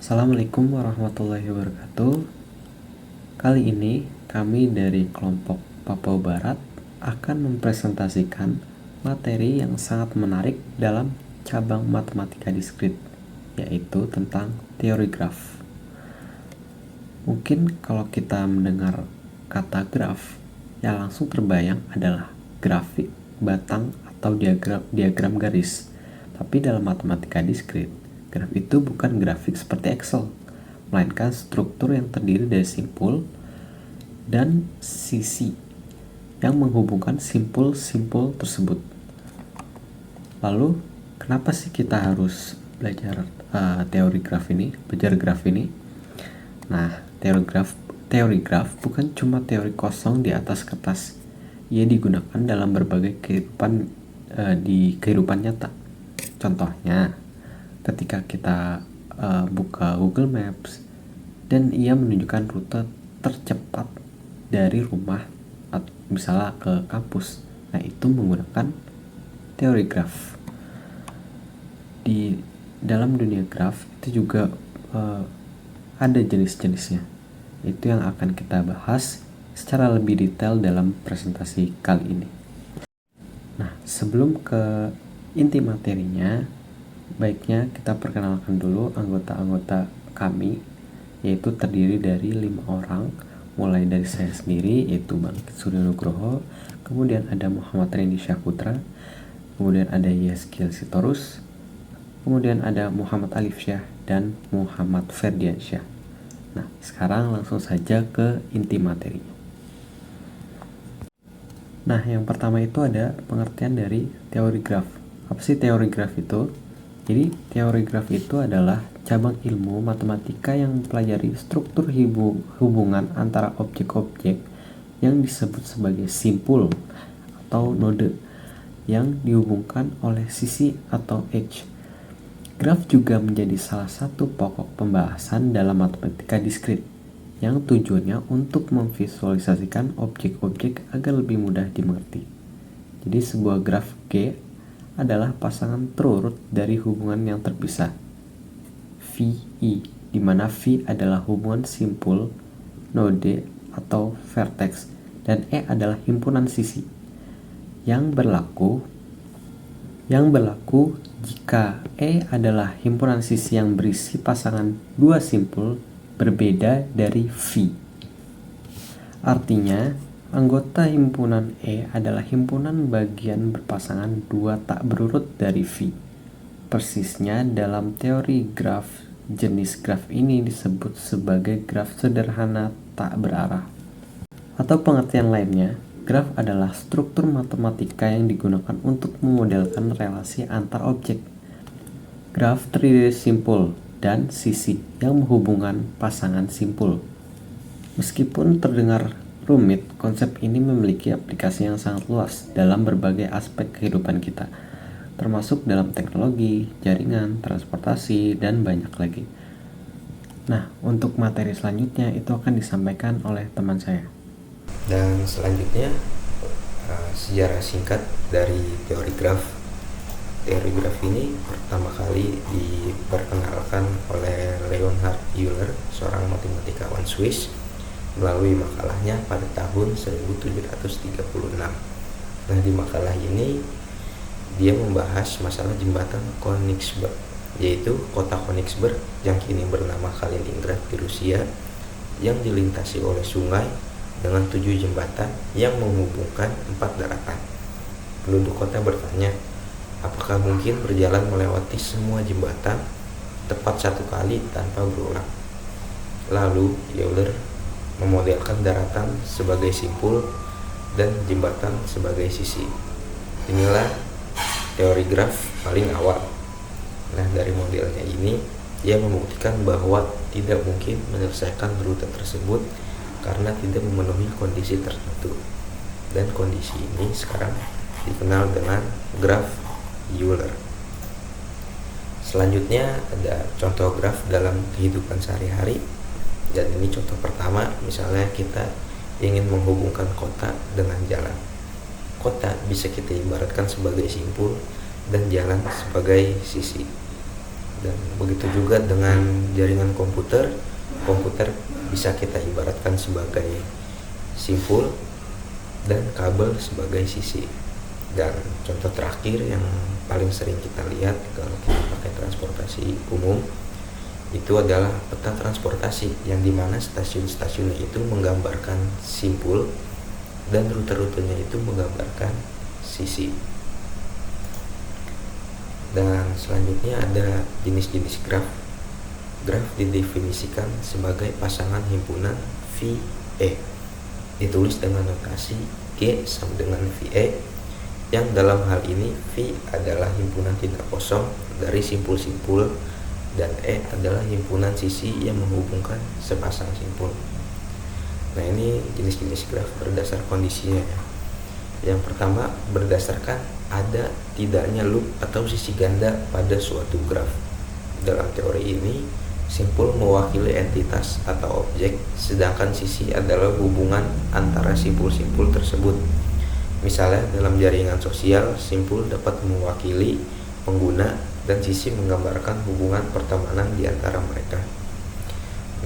Assalamualaikum warahmatullahi wabarakatuh. Kali ini kami dari kelompok Papua Barat akan mempresentasikan materi yang sangat menarik dalam cabang matematika diskrit, yaitu tentang teori graf. Mungkin kalau kita mendengar kata graf, yang langsung terbayang adalah grafik, batang, atau diagram garis. Tapi dalam matematika diskrit, graf itu bukan grafik seperti Excel, melainkan struktur yang terdiri dari simpul dan sisi yang menghubungkan simpul-simpul tersebut. Lalu, kenapa sih kita harus belajar teori graf ini? Nah, teori graf bukan cuma teori kosong di atas kertas. Ia digunakan dalam berbagai kehidupan nyata. Contohnya, ketika kita buka Google Maps dan ia menunjukkan rute tercepat dari rumah misalnya ke kampus, nah itu menggunakan teori graf. Di dalam dunia graf itu juga ada jenis-jenisnya. Itu yang akan kita bahas secara lebih detail dalam presentasi kali ini. Nah, sebelum ke inti materinya, baiknya kita perkenalkan dulu anggota-anggota kami, yaitu terdiri dari 5 orang, mulai dari saya sendiri, yaitu Bang Suryo Nugroho, kemudian ada Muhammad Rendy Syahputra, kemudian ada Yeskil Sitorus, kemudian ada Muhammad Alif Syah, dan Muhammad Ferdiansyah. Nah, sekarang langsung saja ke inti materinya. Nah, yang pertama itu ada pengertian dari teori graf. Apa sih teori graf itu? Jadi, teori graf itu adalah cabang ilmu matematika yang mempelajari struktur hubungan antara objek-objek yang disebut sebagai simpul atau node yang dihubungkan oleh sisi atau edge. Graf juga menjadi salah satu pokok pembahasan dalam matematika diskrit yang tujuannya untuk memvisualisasikan objek-objek agar lebih mudah dimengerti. Jadi sebuah graf G adalah pasangan terurut dari hubungan yang terpisah VI, di mana V adalah hubungan simpul, node atau vertex, dan E adalah himpunan sisi yang berlaku jika E adalah himpunan sisi yang berisi pasangan dua simpul berbeda dari V. Artinya, anggota himpunan E adalah himpunan bagian berpasangan dua tak berurut dari V. Persisnya dalam teori graf, jenis graf ini disebut sebagai graf sederhana tak berarah. Atau pengertian lainnya, graf adalah struktur matematika yang digunakan untuk memodelkan relasi antar objek. Graf terdiri dari simpul dan sisi yang menghubungkan pasangan simpul. Meskipun terdengar rumit, konsep ini memiliki aplikasi yang sangat luas dalam berbagai aspek kehidupan kita, termasuk dalam teknologi, jaringan, transportasi, dan banyak lagi. Nah, untuk materi selanjutnya itu akan disampaikan oleh teman saya. Dan selanjutnya sejarah singkat dari teori graf. Teori graf ini pertama kali diperkenalkan oleh Leonhard Euler, seorang matematikawan Swiss, melalui makalahnya pada tahun 1736. Nah, di makalah ini dia membahas masalah jembatan Königsberg, yaitu kota Königsberg yang kini bernama Kaliningrad di Rusia, yang dilintasi oleh sungai dengan 7 jembatan yang menghubungkan 4 daratan. Penduduk kota bertanya, apakah mungkin berjalan melewati semua jembatan tepat satu kali tanpa berulang? Lalu Euler memodelkan daratan sebagai simpul dan jembatan sebagai sisi. Inilah teori graf paling awal. Nah, dari modelnya ini ia membuktikan bahwa tidak mungkin menyelesaikan rute tersebut karena tidak memenuhi kondisi tertentu. Dan kondisi ini sekarang dikenal dengan graf Euler. Selanjutnya ada contoh graf dalam kehidupan sehari-hari. Dan ini contoh pertama, misalnya kita ingin menghubungkan kota dengan jalan. Kota bisa kita ibaratkan sebagai simpul dan jalan sebagai sisi. Dan begitu juga dengan jaringan komputer. Komputer bisa kita ibaratkan sebagai simpul dan kabel sebagai sisi. Dan contoh terakhir yang paling sering kita lihat kalau kita pakai transportasi umum itu adalah peta transportasi, yang dimana stasiun-stasiunnya itu menggambarkan simpul dan rute-rutenya itu menggambarkan sisi. Dan selanjutnya ada jenis-jenis graf. Graf didefinisikan sebagai pasangan himpunan VE, ditulis dengan notasi G sama dengan VE, yang dalam hal ini V adalah himpunan tidak kosong dari simpul-simpul dan E adalah himpunan sisi yang menghubungkan sepasang simpul. Nah, ini jenis-jenis graf berdasar kondisinya ya. Yang pertama, berdasarkan ada tidaknya loop atau sisi ganda pada suatu graf. Dalam teori ini, simpul mewakili entitas atau objek, sedangkan sisi adalah hubungan antara simpul-simpul tersebut. Misalnya dalam jaringan sosial, simpul dapat mewakili pengguna dan sisi menggambarkan hubungan pertemanan di antara mereka.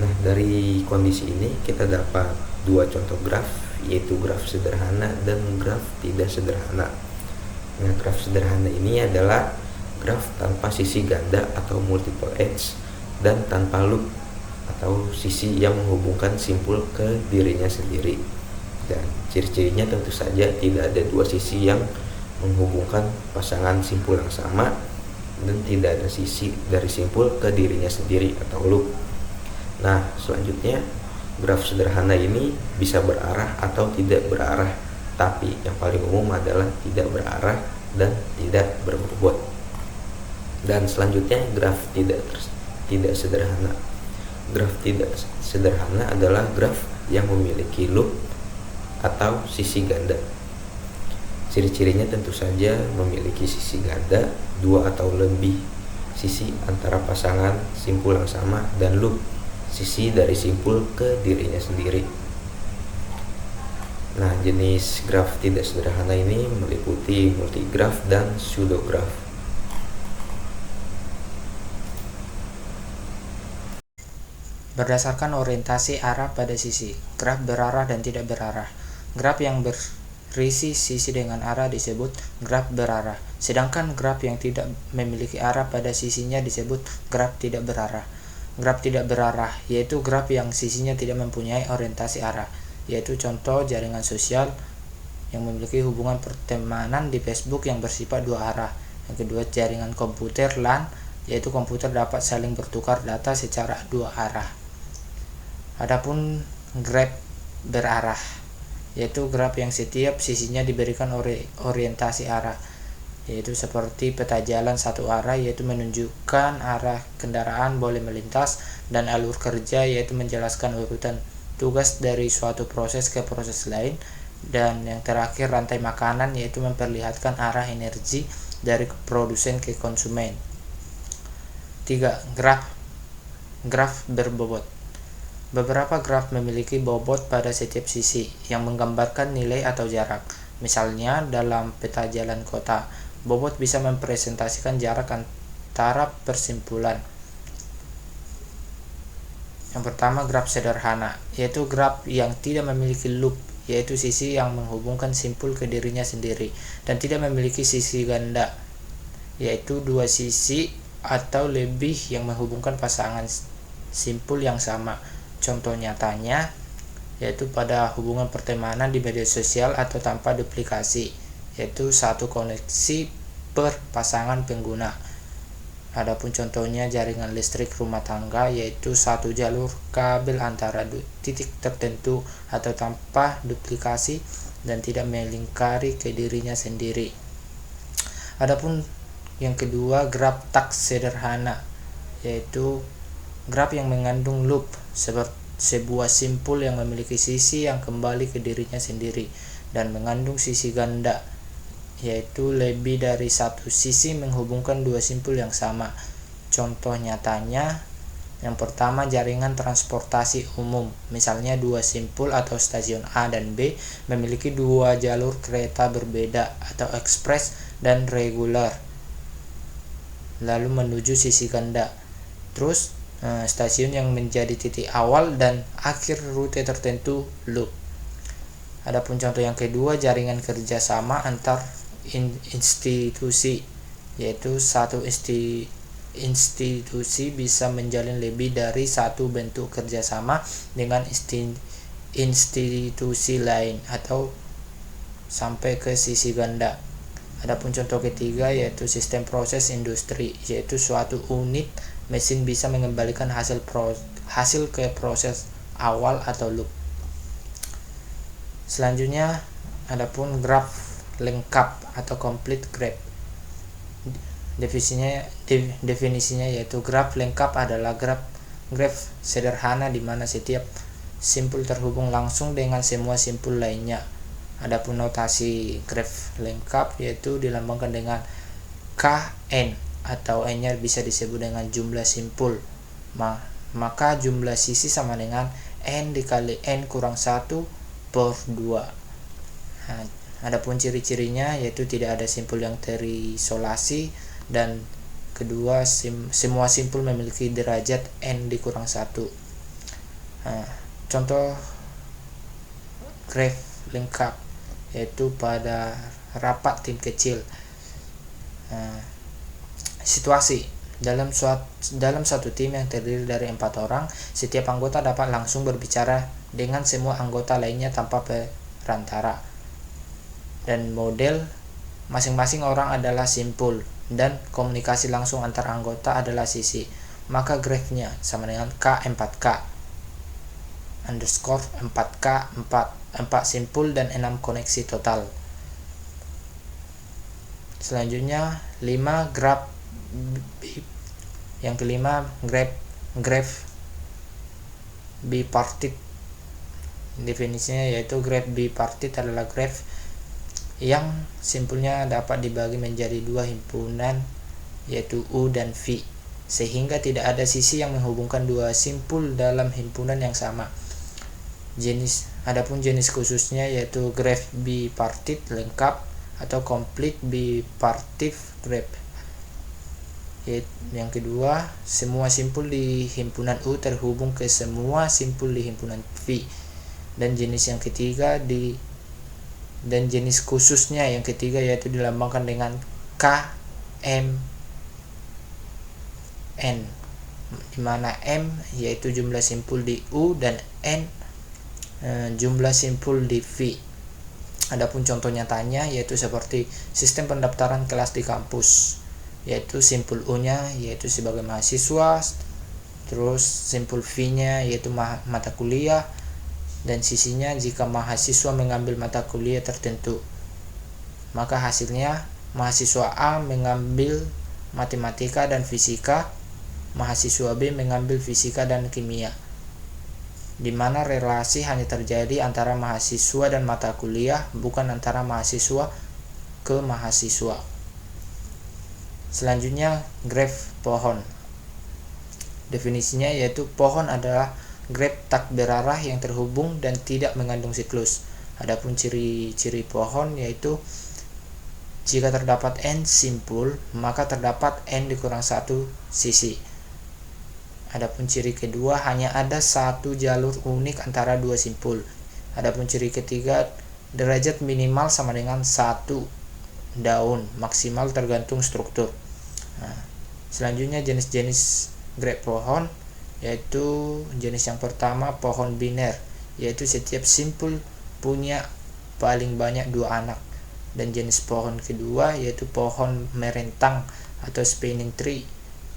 Nah, dari kondisi ini kita dapat dua contoh graf, yaitu graf sederhana dan graf tidak sederhana. Nah, graf sederhana ini adalah graf tanpa sisi ganda atau multiple edge dan tanpa loop atau sisi yang menghubungkan simpul ke dirinya sendiri. Dan ciri-cirinya tentu saja tidak ada dua sisi yang menghubungkan pasangan simpul yang sama, dan tidak ada sisi dari simpul ke dirinya sendiri atau loop. Nah, selanjutnya graf sederhana ini bisa berarah atau tidak berarah, tapi yang paling umum adalah tidak berarah dan tidak berbobot. Dan selanjutnya graf tidak sederhana. Graf tidak sederhana adalah graf yang memiliki loop atau sisi ganda. Ciri-cirinya tentu saja memiliki sisi ganda, dua atau lebih sisi antara pasangan simpul yang sama, dan loop, sisi dari simpul ke dirinya sendiri. Nah, jenis graf tidak sederhana ini meliputi multigraf dan pseudograf. Berdasarkan orientasi arah pada sisi, graf berarah dan tidak berarah. Graf yang berisi sisi dengan arah disebut graf berarah, sedangkan graf yang tidak memiliki arah pada sisinya disebut graf tidak berarah. Graf tidak berarah yaitu graf yang sisinya tidak mempunyai orientasi arah, yaitu contoh jaringan sosial yang memiliki hubungan pertemanan di Facebook yang bersifat dua arah. Yang kedua, jaringan komputer LAN, yaitu komputer dapat saling bertukar data secara dua arah. Adapun graf berarah yaitu graf yang setiap sisinya diberikan orientasi arah, yaitu seperti peta jalan satu arah, yaitu menunjukkan arah kendaraan boleh melintas, dan alur kerja yaitu menjelaskan urutan tugas dari suatu proses ke proses lain, dan yang terakhir rantai makanan yaitu memperlihatkan arah energi dari produsen ke konsumen. 3. Graf berbobot. Beberapa graf memiliki bobot pada setiap sisi yang menggambarkan nilai atau jarak. Misalnya dalam peta jalan kota, bobot bisa mempresentasikan jarak antara persimpulan. Yang pertama, graf sederhana, yaitu graf yang tidak memiliki loop, yaitu sisi yang menghubungkan simpul ke dirinya sendiri, dan tidak memiliki sisi ganda, yaitu dua sisi atau lebih yang menghubungkan pasangan simpul yang sama. Contoh nyatanya yaitu pada hubungan pertemanan di media sosial atau tanpa duplikasi, yaitu satu koneksi per pasangan pengguna. Adapun contohnya jaringan listrik rumah tangga, yaitu satu jalur kabel antara titik tertentu atau tanpa duplikasi dan tidak melingkari ke dirinya sendiri. Adapun yang kedua, graf tak sederhana, yaitu graf yang mengandung loop, seperti sebuah simpul yang memiliki sisi yang kembali ke dirinya sendiri dan mengandung sisi ganda, yaitu lebih dari satu sisi menghubungkan dua simpul yang sama. Contoh nyatanya, yang pertama jaringan transportasi umum, misalnya dua simpul atau stasiun A dan B memiliki dua jalur kereta berbeda atau ekspres dan reguler. lalu menuju sisi ganda. Terus stasiun yang menjadi titik awal dan akhir rute tertentu loop. Adapun contoh yang kedua, jaringan kerjasama antar institusi, yaitu satu institusi bisa menjalin lebih dari satu bentuk kerjasama dengan institusi lain atau sampai ke sisi ganda. Adapun contoh ketiga yaitu sistem proses industri, yaitu suatu unit mesin bisa mengembalikan hasil ke proses awal atau loop. Selanjutnya adapun graf lengkap atau complete graph. Definisinya yaitu graf lengkap adalah graf sederhana di mana setiap simpul terhubung langsung dengan semua simpul lainnya. Adapun notasi graf lengkap yaitu dilambangkan dengan Kn, atau N-nya bisa disebut dengan jumlah simpul. Maka jumlah sisi sama dengan N dikali N kurang 1 per 2. Adapun ciri-cirinya yaitu tidak ada simpul yang terisolasi, dan kedua semua simpul memiliki derajat N dikurang 1. Contoh graf lengkap yaitu pada rapat tim kecil. Situasi dalam satu tim yang terdiri dari 4 orang, setiap anggota dapat langsung berbicara dengan semua anggota lainnya tanpa perantara, dan model masing-masing orang adalah simpul dan komunikasi langsung antar anggota adalah sisi. Maka grafnya sama dengan K 4K underscore 4K 4 simpul dan 6 koneksi total. Selanjutnya 5 graf yang kelima graf bipartit. Definisinya yaitu graf bipartit adalah graf yang simpulnya dapat dibagi menjadi 2 himpunan yaitu U dan V, sehingga tidak ada sisi yang menghubungkan 2 simpul dalam himpunan yang sama. Adapun jenis khususnya yaitu graf bipartit lengkap atau complete bipartit graph. Yang kedua, semua simpul di himpunan U terhubung ke semua simpul di himpunan V. Dan jenis khususnya yang ketiga yaitu dilambangkan dengan KMN, di mana M yaitu jumlah simpul di U dan N jumlah simpul di V. Adapun contoh nyatanya yaitu seperti sistem pendaftaran kelas di kampus, yaitu simpul U-nya yaitu sebagai mahasiswa, terus simpul V-nya yaitu mata kuliah, dan sisinya jika mahasiswa mengambil mata kuliah tertentu. Maka hasilnya mahasiswa A mengambil matematika dan fisika, mahasiswa B mengambil fisika dan kimia, di mana relasi hanya terjadi antara mahasiswa dan mata kuliah, bukan antara mahasiswa ke mahasiswa. Selanjutnya graf pohon. Definisinya yaitu pohon adalah graf tak berarah yang terhubung dan tidak mengandung siklus. Adapun ciri-ciri pohon yaitu jika terdapat N simpul, maka terdapat N dikurang 1 sisi. Adapun ciri kedua, hanya ada satu jalur unik antara 2 simpul. Adapun ciri ketiga, derajat minimal sama dengan 1 daun, maksimal tergantung struktur. Selanjutnya jenis-jenis graf pohon, yaitu jenis yang pertama pohon biner, yaitu setiap simpul punya paling banyak 2 anak. Dan jenis pohon kedua yaitu pohon merentang atau spinning tree,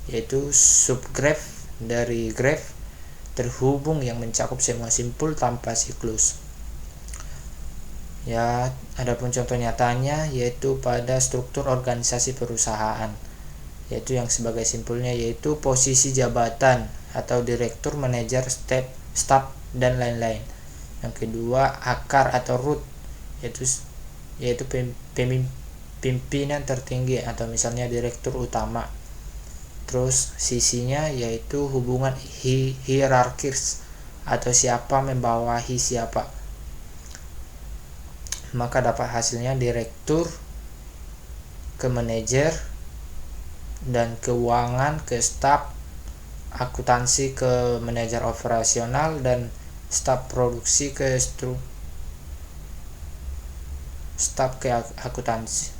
yaitu subgraf dari graf terhubung yang mencakup semua simpul tanpa siklus. Ya, adapun contoh nyatanya yaitu pada struktur organisasi perusahaan, yaitu yang sebagai simpulnya yaitu posisi jabatan atau direktur, manajer, staf dan lain-lain. Yang kedua akar atau root, yaitu pimpinan tertinggi atau misalnya direktur utama. Terus sisinya yaitu hubungan hierarkis atau siapa membawahi siapa. Maka dapat hasilnya direktur ke manajer, dan keuangan ke staf, akuntansi ke manajer operasional, dan staf produksi ke staf ke akuntansi.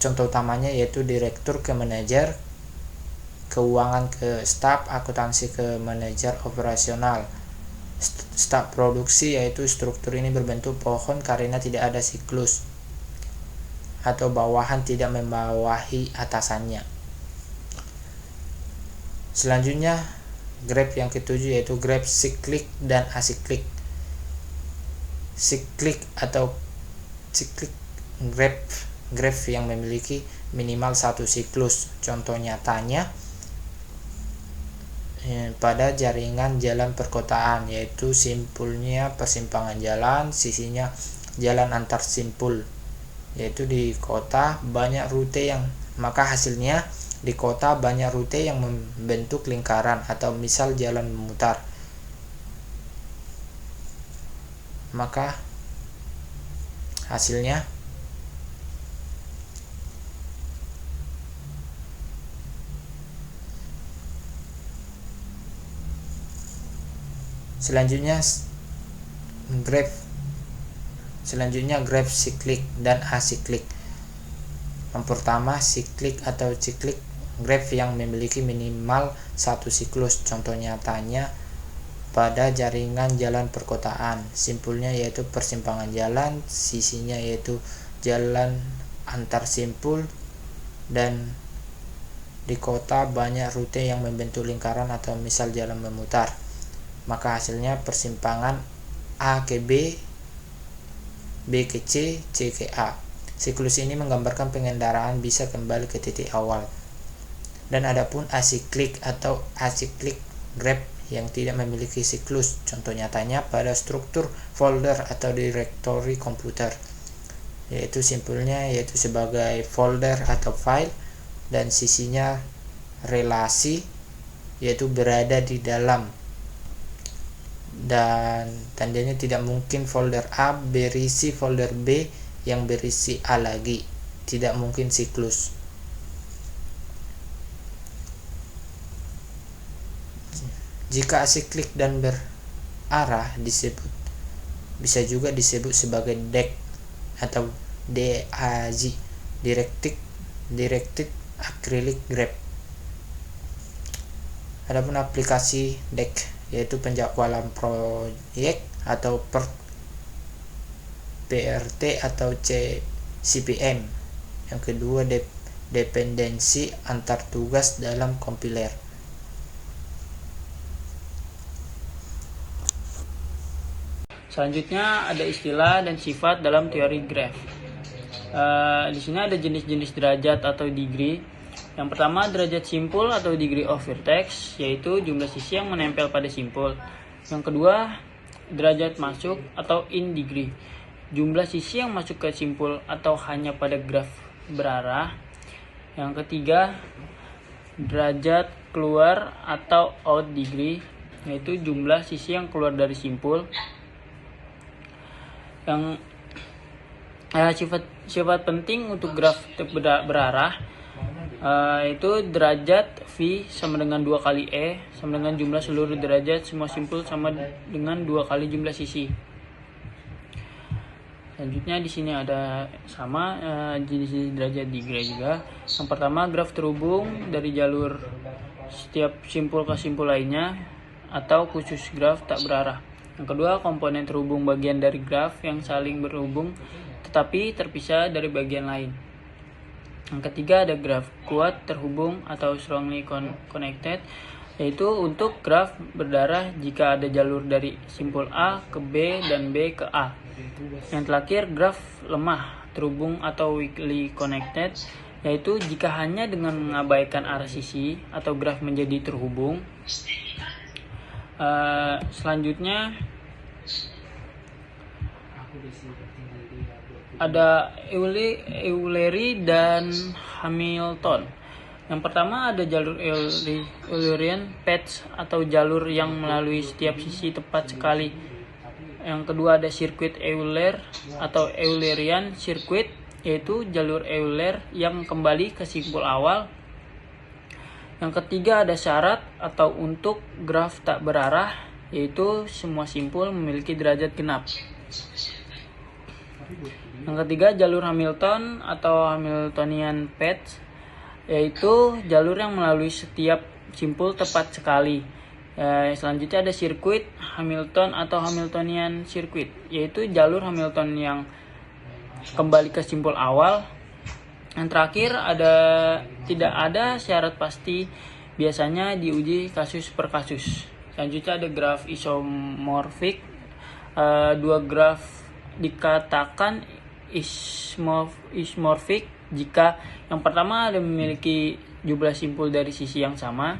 Contoh utamanya yaitu direktur ke manajer, keuangan ke staf, akuntansi ke manajer operasional. Staf produksi yaitu struktur ini berbentuk pohon karena tidak ada siklus atau bawahan tidak membawahi atasannya. Selanjutnya graf yang ketujuh yaitu graf siklik dan asiklik. Siklik atau siklik graf yang memiliki minimal satu siklus. Contoh nyatanya pada jaringan jalan perkotaan, yaitu simpulnya persimpangan jalan, sisinya jalan antar simpul, yaitu di kota banyak rute maka hasilnya di kota banyak rute yang membentuk lingkaran atau misal jalan memutar. Maka hasilnya Selanjutnya graf siklik dan asiklik. Yang pertama, siklik atau ciklik, graf yang memiliki minimal satu siklus. Contoh nyatanya pada jaringan jalan perkotaan, simpulnya yaitu persimpangan jalan, sisinya yaitu jalan antar simpul, dan di kota banyak rute yang membentuk lingkaran atau misal jalan memutar. Maka hasilnya persimpangan A ke B, B ke C, C ke A. Siklus ini menggambarkan pengendaraan bisa kembali ke titik awal. Dan adapun asiklik atau asiklik graf yang tidak memiliki siklus. Contoh nyatanya pada struktur folder atau direktori komputer, yaitu simpulnya yaitu sebagai folder atau file, dan sisinya relasi yaitu berada di dalam, dan tandanya tidak mungkin folder A berisi folder B yang berisi A lagi, tidak mungkin siklus. Jika asiklik dan berarah bisa juga disebut sebagai DAG atau DAG, Directed Acrylic Graph. Adapun aplikasi DAG yaitu penjadwalan proyek atau PRT atau CPM. Yang kedua, dependensi antar tugas dalam kompiler. Selanjutnya ada istilah dan sifat dalam teori graf. Di sini ada jenis-jenis derajat atau degree. Yang pertama, derajat simpul atau degree of vertex, yaitu jumlah sisi yang menempel pada simpul. Yang kedua, derajat masuk atau in degree, jumlah sisi yang masuk ke simpul atau hanya pada graf berarah. Yang ketiga, derajat keluar atau out degree, yaitu jumlah sisi yang keluar dari simpul. Yang sifat penting untuk graf berarah itu derajat V sama dengan 2 kali E sama dengan jumlah seluruh derajat semua simpul sama dengan 2 kali jumlah sisi. Selanjutnya di sini ada sama jenis derajat degree juga. Yang pertama, graf terhubung dari jalur setiap simpul ke simpul lainnya atau khusus graf tak berarah. Yang kedua, komponen terhubung bagian dari graf yang saling berhubung tetapi terpisah dari bagian lain. Yang ketiga, ada graf kuat terhubung atau strongly connected, yaitu untuk graf berdarah jika ada jalur dari simpul A ke B dan B ke A. Yang terakhir, graf lemah terhubung atau weakly connected, yaitu jika hanya dengan mengabaikan arah sisi atau graf menjadi terhubung. Selanjutnya ada Euleri dan Hamilton. Yang pertama ada jalur Eulerian path atau jalur yang melalui setiap sisi tepat sekali. Yang kedua ada sirkuit Euler atau Eulerian circuit, yaitu jalur Euler yang kembali ke simpul awal. Yang ketiga ada syarat atau untuk graf tak berarah, yaitu semua simpul memiliki derajat genap. Yang ketiga jalur Hamilton atau Hamiltonian path, yaitu jalur yang melalui setiap simpul tepat sekali. Selanjutnya ada sirkuit Hamilton atau Hamiltonian circuit, yaitu jalur Hamilton yang kembali ke simpul awal. Yang terakhir tidak ada syarat pasti, biasanya diuji kasus per kasus. Selanjutnya ada graf isomorfik. Dua graf dikatakan isomorfik jika yang pertama ada memiliki jumlah simpul dari sisi yang sama.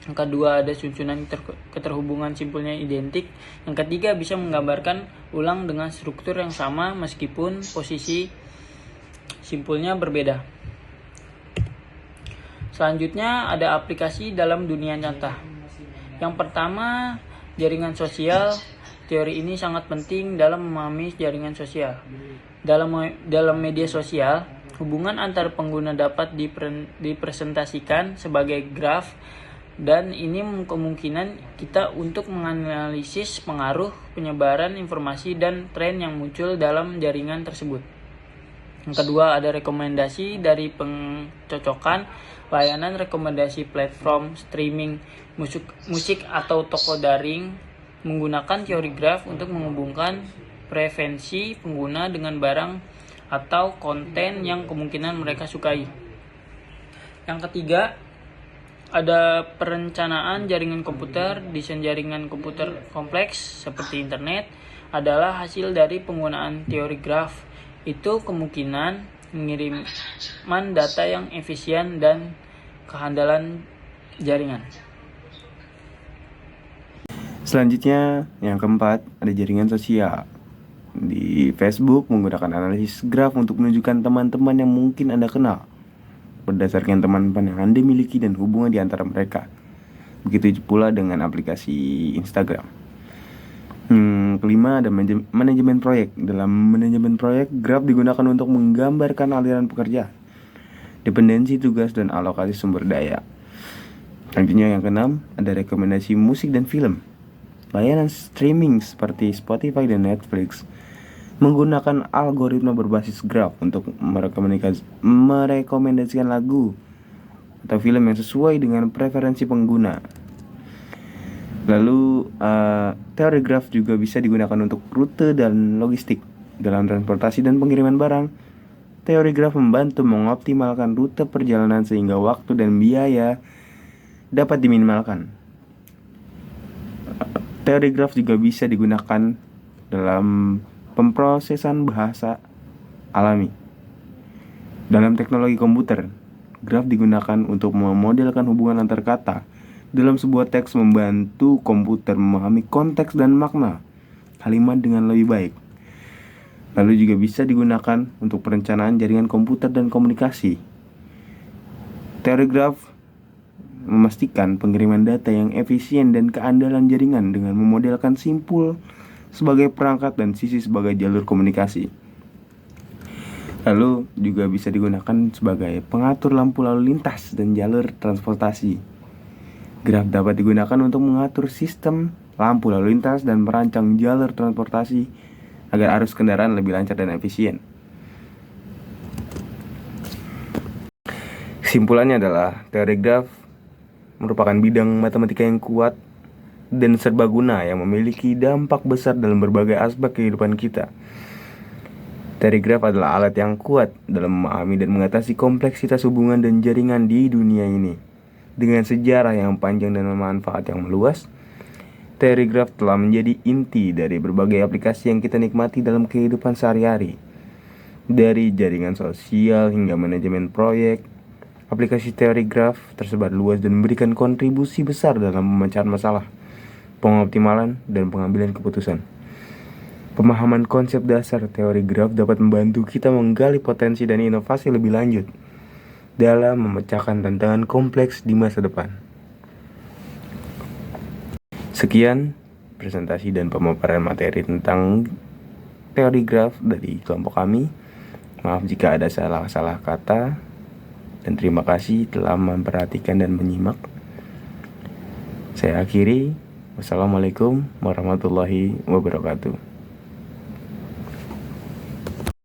Yang kedua ada susunan keterhubungan simpulnya identik. Yang ketiga bisa menggambarkan ulang dengan struktur yang sama meskipun posisi simpulnya berbeda. Selanjutnya ada aplikasi dalam dunia nyata. Yang pertama, jaringan sosial. Teori ini sangat penting dalam memahami jaringan sosial. Dalam media sosial, hubungan antar pengguna dapat dipresentasikan sebagai graf, dan ini memungkinkan kita untuk menganalisis pengaruh, penyebaran informasi, dan tren yang muncul dalam jaringan tersebut. Yang kedua ada rekomendasi dari pencocokan. Layanan rekomendasi platform streaming musik atau toko daring menggunakan teori graf untuk menghubungkan preferensi pengguna dengan barang atau konten yang kemungkinan mereka sukai. Yang ketiga ada perencanaan jaringan komputer. Desain jaringan komputer kompleks seperti internet adalah hasil dari penggunaan teori graf. Itu kemungkinan pengiriman data yang efisien dan kehandalan jaringan. Selanjutnya, yang keempat, ada jaringan sosial. Di Facebook menggunakan analisis graf untuk menunjukkan teman-teman yang mungkin Anda kenal berdasarkan teman-teman yang Anda miliki dan hubungan di antara mereka. Begitu pula dengan aplikasi Instagram. Kelima ada manajemen proyek. Dalam manajemen proyek, graf digunakan untuk menggambarkan aliran pekerjaan, dependensi tugas, dan alokasi sumber daya. Selanjutnya yang keenam ada rekomendasi musik dan film. Layanan streaming seperti Spotify dan Netflix menggunakan algoritma berbasis graf untuk merekomendasikan lagu atau film yang sesuai dengan preferensi pengguna. Lalu teori graf juga bisa digunakan untuk rute dan logistik. Dalam transportasi dan pengiriman barang, teori graf membantu mengoptimalkan rute perjalanan sehingga waktu dan biaya dapat diminimalkan. Teori graf juga bisa digunakan dalam pemrosesan bahasa alami. Dalam teknologi komputer, graf digunakan untuk memodelkan hubungan antar kata dalam sebuah teks, membantu komputer memahami konteks dan makna kalimat dengan lebih baik. Lalu juga bisa digunakan untuk perencanaan jaringan komputer dan komunikasi. Teori graf memastikan pengiriman data yang efisien dan keandalan jaringan dengan memodelkan simpul sebagai perangkat dan sisi sebagai jalur komunikasi. Lalu juga bisa digunakan sebagai pengatur lampu lalu lintas dan jalur transportasi. Graf dapat digunakan untuk mengatur sistem lampu lalu lintas dan merancang jalur transportasi agar arus kendaraan lebih lancar dan efisien. Kesimpulannya adalah teori graf merupakan bidang matematika yang kuat dan serbaguna yang memiliki dampak besar dalam berbagai aspek kehidupan kita. Teori graf adalah alat yang kuat dalam memahami dan mengatasi kompleksitas hubungan dan jaringan di dunia ini. Dengan sejarah yang panjang dan manfaat yang meluas, teori graf telah menjadi inti dari berbagai aplikasi yang kita nikmati dalam kehidupan sehari-hari. Dari jaringan sosial hingga manajemen proyek, aplikasi teori graf tersebar luas dan memberikan kontribusi besar dalam pemecahan masalah, pengoptimalan, dan pengambilan keputusan. Pemahaman konsep dasar teori graf dapat membantu kita menggali potensi dan inovasi lebih lanjut dalam memecahkan tantangan kompleks di masa depan. Sekian presentasi dan pemaparan materi tentang teori graf dari kelompok kami. Maaf jika ada salah-salah kata, dan terima kasih telah memperhatikan dan menyimak. Saya akhiri. Wassalamualaikum warahmatullahi wabarakatuh.